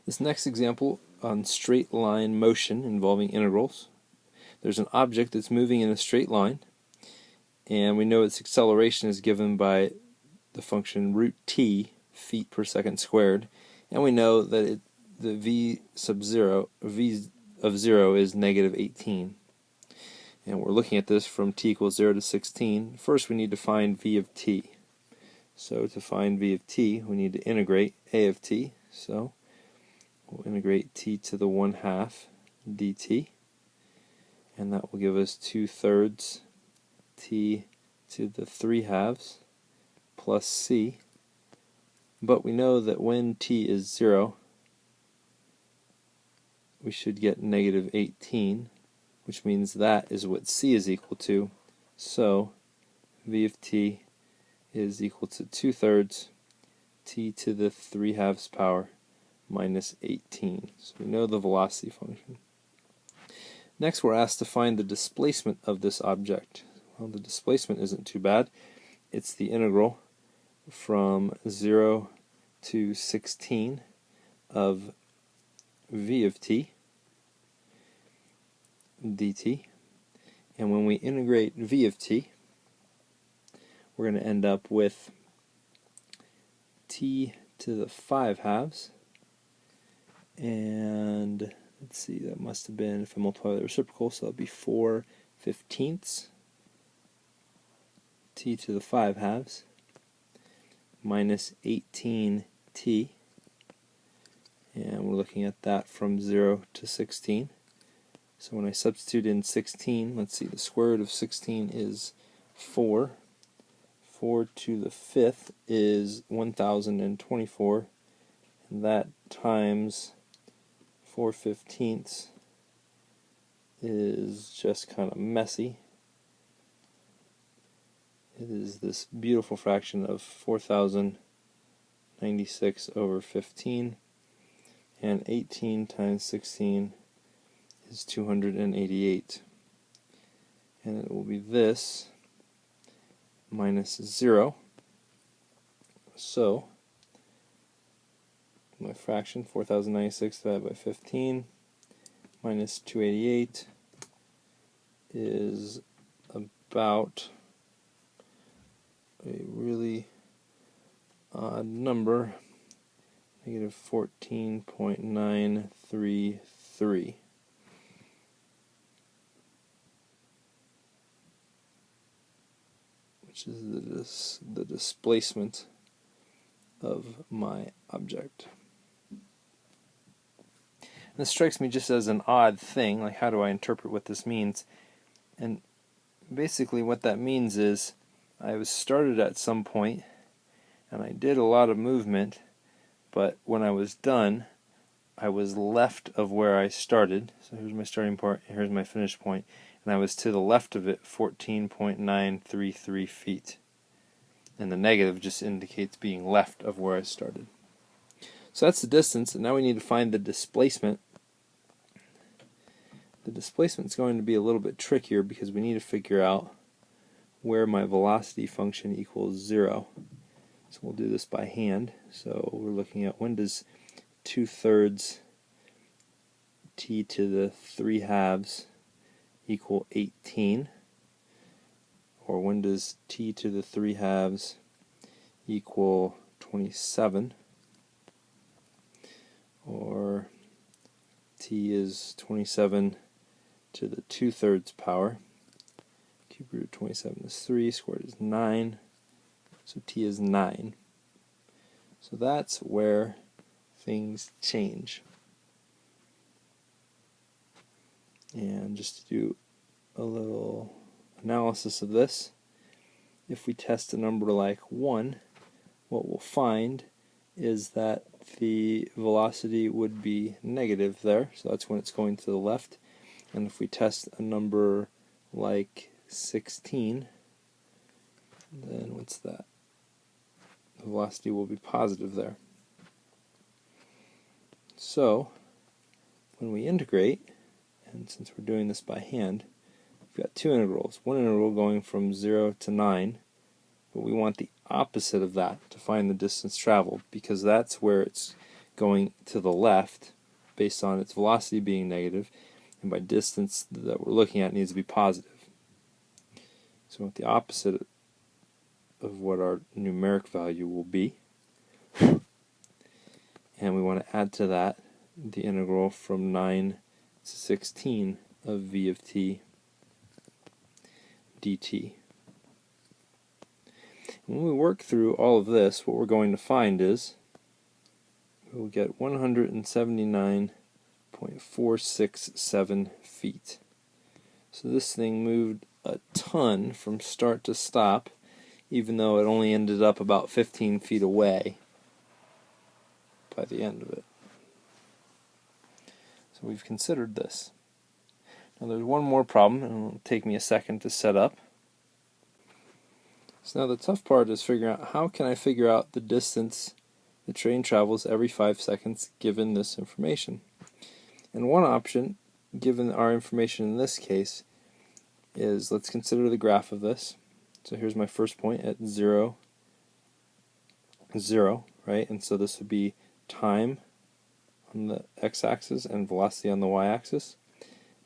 This next example on straight line motion involving integrals. There's an object that's moving in a straight line, and we know its acceleration is given by the function root t, feet per second squared, and we know that the v of 0 is negative 18. And we're looking at this from t equals 0 to 16. First we need to find v of t. So to find v of t, we need to integrate a of t. So we'll integrate t to the 1/2 dt, and that will give us 2/3 t to the 3/2 plus c. But we know that when t is 0, we should get negative 18, which means that is what c is equal to. So v of t is equal to 2/3 t to the 3/2 power minus 18. So we know the velocity function. Next we're asked to find the displacement of this object. Well, the displacement isn't too bad. It's the integral from 0 to 16 of v of t dt. And when we integrate v of t, we're going to end up with t to the 5/2, and let's see, that must have been, if I multiply the reciprocal, so that would be 4/15 t to the 5/2 minus 18t, and we're looking at that from 0 to 16. So when I substitute in 16, let's see, the square root of 16 is 4. 4 to the 5th is 1024, and that times 4/15 is just kind of messy. It is this beautiful fraction of 4096 over 15, and 18 times 16 is 288. And it will be this minus 0. So my fraction, 4096 divided by 15 minus 288, is about a really odd number, negative 14.933. Which is the displacement of my object. And this strikes me just as an odd thing, like how do I interpret what this means? And basically what that means is I was started at some point and I did a lot of movement, but when I was done I was left of where I started. So here's my starting point, here's my finish point, and I was to the left of it 14.933 feet. And the negative just indicates being left of where I started. So that's the distance, and now we need to find the displacement. The displacement is going to be a little bit trickier because we need to figure out where my velocity function equals 0. So we'll do this by hand. So we're looking at, when does 2/3 t to the 3/2 equal 18? Or when does t to the 3/2 equal 27? Or t is 27 to the 2/3 power. Cube root of 27 is 3, squared is 9, so t is 9. So that's where things change. And just to do a little analysis of this, if we test a number like 1, what we'll find is that the velocity would be negative there, so that's when it's going to the left. And if we test a number like 16, then what's that? The velocity will be positive there. So when we integrate, and since we're doing this by hand, we've got two integrals. One integral going from 0 to 9, but we want the opposite of that to find the distance traveled, because that's where it's going to the left based on its velocity being negative, and my distance that we're looking at needs to be positive. So we want the opposite of what our numeric value will be. And we want to add to that the integral from 9 to 16 of v of t dt. When we work through all of this, what we're going to find is we'll get 179.467 feet. So this thing moved a ton from start to stop, even though it only ended up about 15 feet away by the end of it. So we've considered this. Now there's one more problem, and it'll take me a second to set up. So now the tough part is figuring out how can I figure out the distance the train travels every 5 seconds given this information. And one option, given our information in this case, is let's consider the graph of this. So here's my first point at 0, 0, right? And so this would be time on the x-axis and velocity on the y-axis.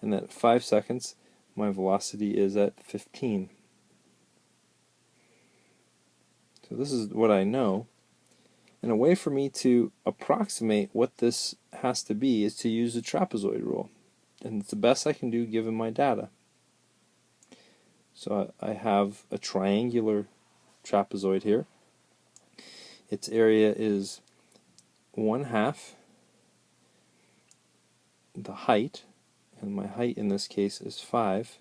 And at 5 seconds, my velocity is at 15. So this is what I know. And a way for me to approximate what this has to be is to use the trapezoid rule. And it's the best I can do given my data. So I have a triangular trapezoid here. Its area is 1/2 the height, and my height in this case is 5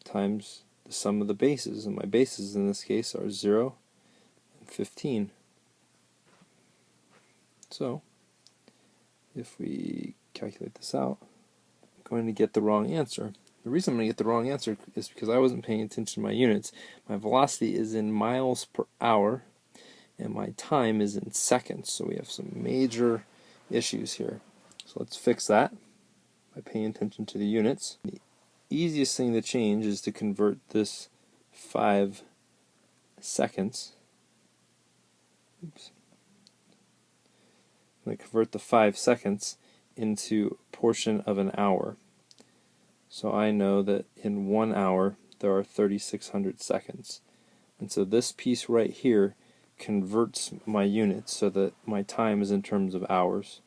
times the sum of the bases, and my bases in this case are 0 and 15. So if we calculate this out, I'm going to get the wrong answer. The reason I'm going to get the wrong answer is because I wasn't paying attention to my units. My velocity is in miles per hour, and my time is in seconds, so we have some major issues here. So let's fix that by paying attention to the units. The easiest thing to change is to convert this 5 seconds. Oops. I'm going to convert the 5 seconds into a portion of an hour. So I know that in 1 hour there are 3,600 seconds. And so this piece right here converts my units so that my time is in terms of hours.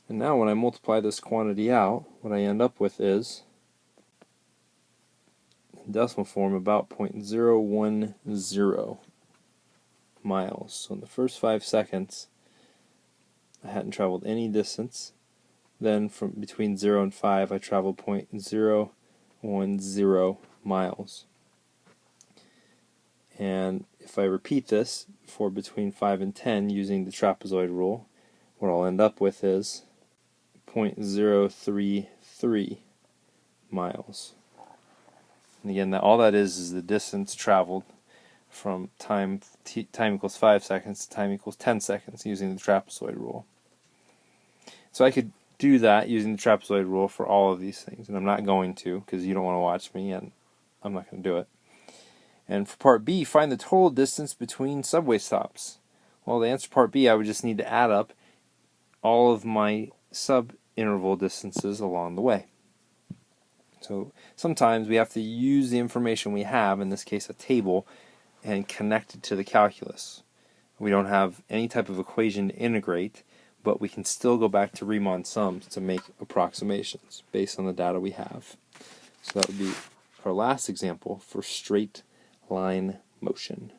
And now when I multiply this quantity out, what I end up with is, in decimal form, about 0.010 miles. So in the first 5 seconds, I hadn't traveled any distance. Then from between 0 and 5, I traveled 0.010 miles. And if I repeat this for between 5 and 10 using the trapezoid rule, what I'll end up with is 0.033 miles. And again, all that is the distance traveled from time equals 5 seconds to time equals 10 seconds using the trapezoid rule. So I could do that using the trapezoid rule for all of these things, and I'm not going to because you don't want to watch me, and I'm not going to do it. And for part B, find the total distance between subway stops. Well, to answer part B, I would just need to add up all of my sub-interval distances along the way. So sometimes we have to use the information we have, in this case a table, and connect it to the calculus. We don't have any type of equation to integrate, but we can still go back to Riemann sums to make approximations based on the data we have. So that would be our last example for straight line motion.